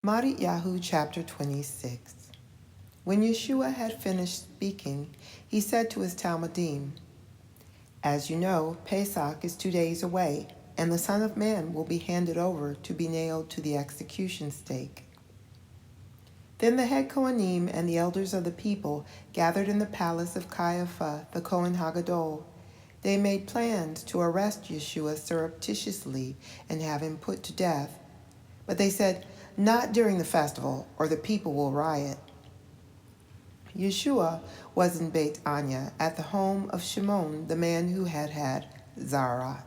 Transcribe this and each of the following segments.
Mattityahu chapter 26. When Yeshua had finished speaking, he said to his Talmudim, "As you know, Pesach is 2 days away, and the Son of Man will be handed over to be nailed to the execution stake." Then the head Kohanim and the elders of the people gathered in the palace of Caiaphas, the Kohen Hagadol. They made plans to arrest Yeshua surreptitiously and have him put to death. But they said, "Not during the festival, or the people will riot." Yeshua was in Beit Anya at the home of Shimon, the man who had had Zara.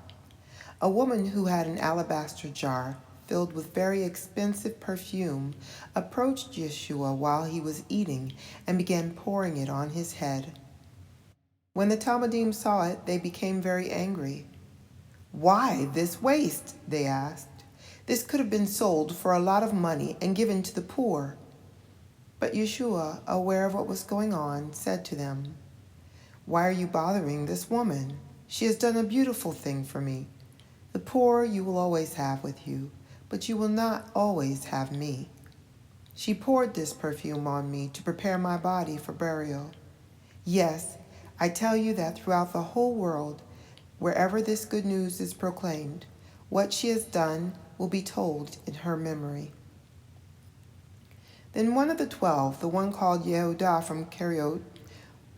A woman who had an alabaster jar filled with very expensive perfume approached Yeshua while he was eating and began pouring it on his head. When the Talmudim saw it, they became very angry. "Why this waste?" they asked. "This could have been sold for a lot of money and given to the poor." But Yeshua, aware of what was going on, said to them, "Why are you bothering this woman? She has done a beautiful thing for me. The poor you will always have with you, but you will not always have me. She poured this perfume on me to prepare my body for burial. Yes, I tell you that throughout the whole world, wherever this good news is proclaimed, what she has done will be told in her memory." Then one of the 12, the one called Yehudah from Keriot,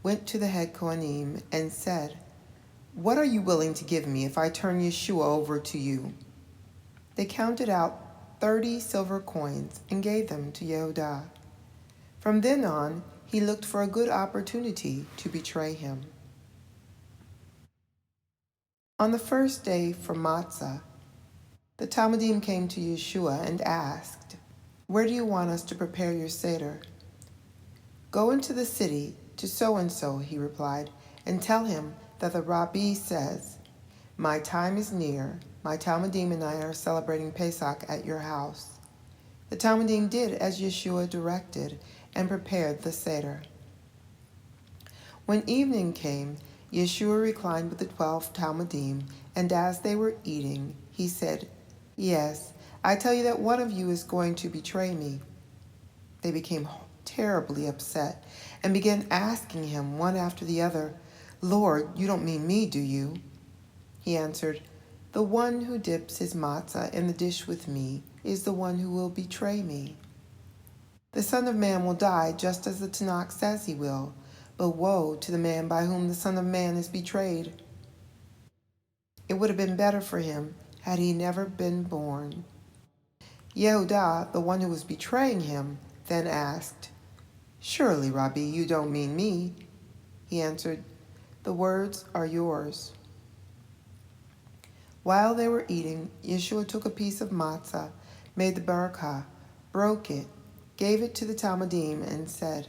went to the head Kohanim and said, "What are you willing to give me if I turn Yeshua over to you?" They counted out 30 silver coins and gave them to Yehudah. From then on, he looked for a good opportunity to betray him. On the first day for Matzah, the Talmudim came to Yeshua and asked, "Where do you want us to prepare your Seder?" "Go into the city to so-and-so," he replied, "and tell him that the Rabbi says, 'My time is near. My Talmudim and I are celebrating Pesach at your house.'" The Talmudim did as Yeshua directed and prepared the Seder. When evening came, Yeshua reclined with the 12 Talmudim, and as they were eating, he said, "Yes, I tell you that one of you is going to betray me." They became terribly upset and began asking him one after the other, "Lord, you don't mean me, do you?" He answered, "The one who dips his matzah in the dish with me is the one who will betray me. The Son of Man will die just as the Tanakh says he will, but woe to the man by whom the Son of Man is betrayed. It would have been better for him had he never been born." Yehudah, the one who was betraying him, then asked, "Surely, Rabbi, you don't mean me?" He answered, "The words are yours." While they were eating, Yeshua took a piece of matzah, made the barakah, broke it, gave it to the Talmudim, and said,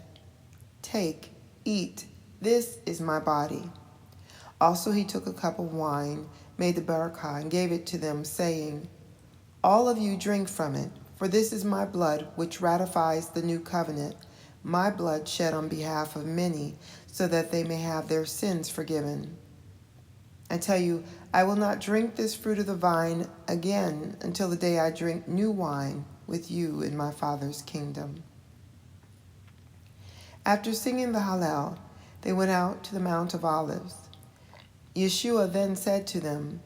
"Take, eat, this is my body." Also he took a cup of wine, made the barakah, and gave it to them, saying, "All of you drink from it, for this is my blood which ratifies the new covenant, my blood shed on behalf of many, so that they may have their sins forgiven. I tell you, I will not drink this fruit of the vine again until the day I drink new wine with you in my Father's kingdom." After singing the Hallel, they went out to the Mount of Olives. Yeshua then said to them,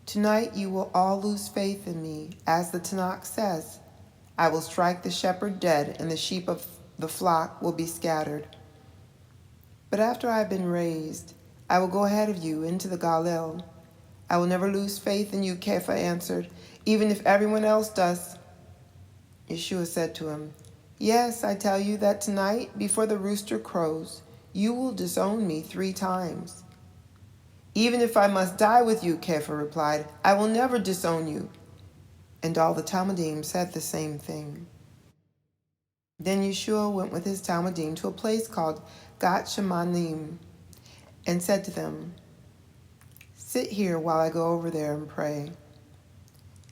"Tonight you will all lose faith in me, as the Tanakh says, 'I will strike the shepherd dead, and the sheep of the flock will be scattered.' But after I have been raised, I will go ahead of you into the Galil." "I will never lose faith in you," Kepha answered, "even if everyone else does." Yeshua said to him, "Yes, I tell you that tonight, before the rooster crows, you will disown me 3 times. "Even if I must die with you," Kepha replied, "I will never disown you." And all the Talmudim said the same thing. Then Yeshua went with his Talmudim to a place called Gat Shemanim and said to them, "Sit here while I go over there and pray."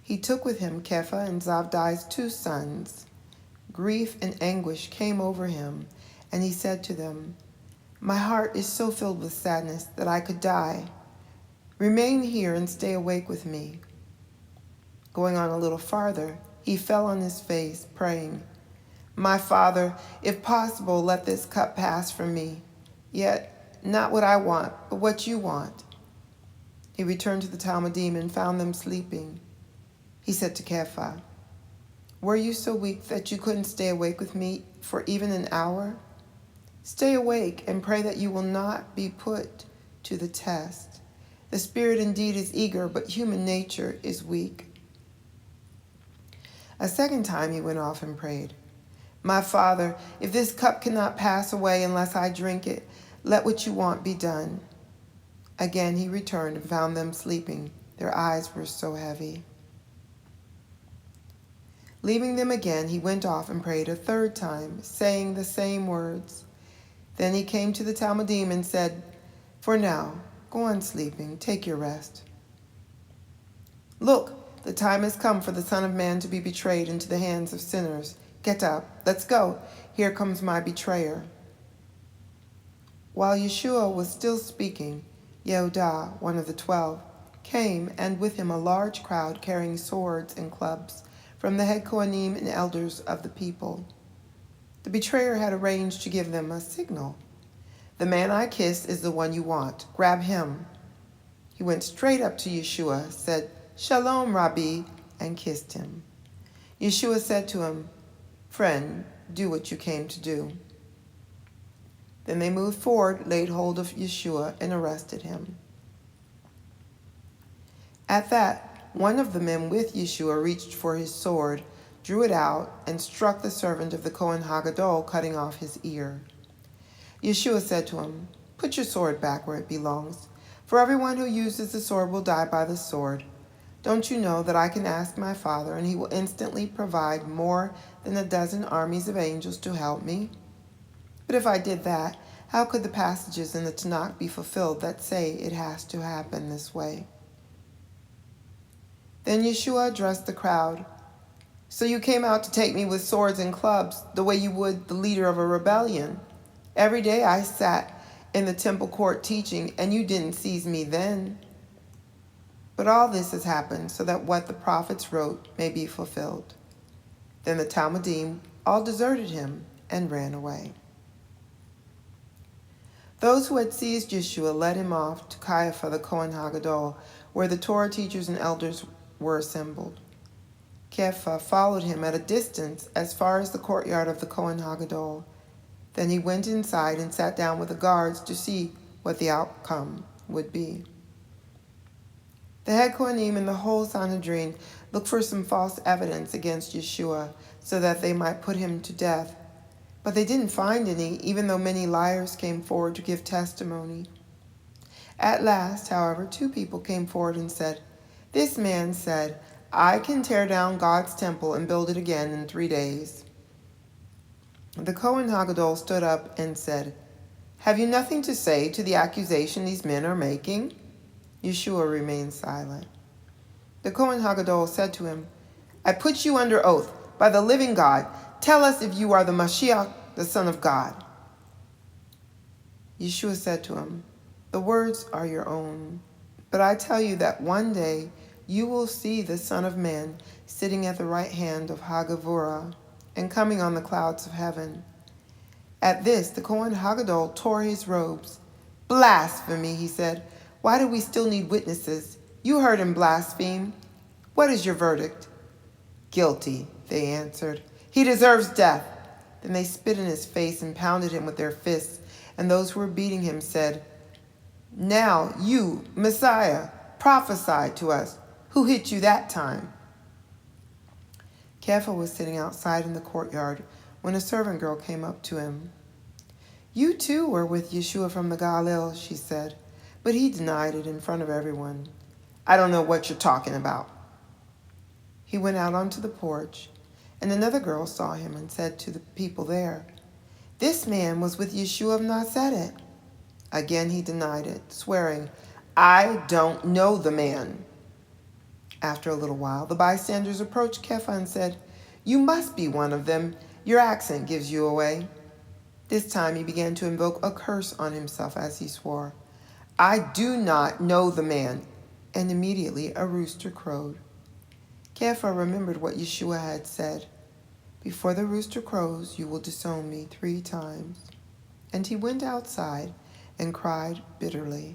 He took with him Kepha and Zabdi's 2 sons. Grief and anguish came over him, and he said to them, "My heart is so filled with sadness that I could die. Remain here and stay awake with me." Going on a little farther, he fell on his face, praying, "My Father, if possible, let this cup pass from me. Yet not what I want, but what you want." He returned to the Talmudim and found them sleeping. He said to Kepha, "Were you so weak that you couldn't stay awake with me for even an hour? Stay awake and pray that you will not be put to the test. The spirit indeed is eager, but human nature is weak." A second time he went off and prayed, "My Father, if this cup cannot pass away unless I drink it, let what you want be done." Again he returned and found them sleeping. Their eyes were so heavy. Leaving them again, he went off and prayed a third time, saying the same words. Then he came to the Talmudim and said, "For now, go on sleeping, take your rest. Look, the time has come for the Son of Man to be betrayed into the hands of sinners. Get up, let's go. Here comes my betrayer." While Yeshua was still speaking, Yehudah, one of the 12, came, and with him a large crowd carrying swords and clubs from the head Kohanim and elders of the people. The betrayer had arranged to give them a signal. "The man I kiss is the one you want. Grab him." He went straight up to Yeshua, said, "Shalom, Rabbi," and kissed him. Yeshua said to him, "Friend, do what you came to do." Then they moved forward, laid hold of Yeshua, and arrested him. At that, one of the men with Yeshua reached for his sword, drew it out, and struck the servant of the Kohen Hagadol, cutting off his ear. Yeshua said to him, "Put your sword back where it belongs, for everyone who uses the sword will die by the sword. Don't you know that I can ask my Father, and he will instantly provide more than a dozen armies of angels to help me? But if I did that, how could the passages in the Tanakh be fulfilled that say it has to happen this way?" Then Yeshua addressed the crowd. "So you came out to take me with swords and clubs, the way you would the leader of a rebellion. Every day I sat in the temple court teaching, and you didn't seize me then. But all this has happened so that what the prophets wrote may be fulfilled." Then the Talmudim all deserted him and ran away. Those who had seized Yeshua led him off to Caiaphas the Kohen Hagadol, where the Torah teachers and elders were assembled. Kepha followed him at a distance as far as the courtyard of the Kohen Hagadol. Then he went inside and sat down with the guards to see what the outcome would be. The head Kohanim and the whole Sanhedrin looked for some false evidence against Yeshua so that they might put him to death. But they didn't find any, even though many liars came forward to give testimony. At last, however, 2 people came forward and said, "This man said, 'I can tear down God's temple and build it again in 3 days.'" The Kohen Hagadol stood up and said, "Have you nothing to say to the accusation these men are making?" Yeshua remained silent. The Kohen Hagadol said to him, "I put you under oath by the living God. Tell us if you are the Mashiach, the Son of God." Yeshua said to him, "The words are your own, but I tell you that one day you will see the Son of Man sitting at the right hand of Hagavura and coming on the clouds of heaven." At this, the Kohen Hagadol tore his robes. "Blasphemy," he said. "Why do we still need witnesses? You heard him blaspheme. What is your verdict?" "Guilty," they answered. "He deserves death." Then they spit in his face and pounded him with their fists, and those who were beating him said, "Now you, Messiah, prophesy to us. Who hit you that time?" Kepha was sitting outside in the courtyard when a servant girl came up to him. "You too were with Yeshua from the Galilee," she said, but he denied it in front of everyone. "I don't know what you're talking about." He went out onto the porch, and another girl saw him and said to the people there, "This man was with Yeshua of Nazareth." Again he denied it, swearing, "I don't know the man." After a little while, the bystanders approached Kepha and said, "You must be one of them. Your accent gives you away." This time he began to invoke a curse on himself as he swore, "I do not know the man." And immediately a rooster crowed. Kepha remembered what Yeshua had said, "Before the rooster crows, you will disown me 3 times." And he went outside and cried bitterly.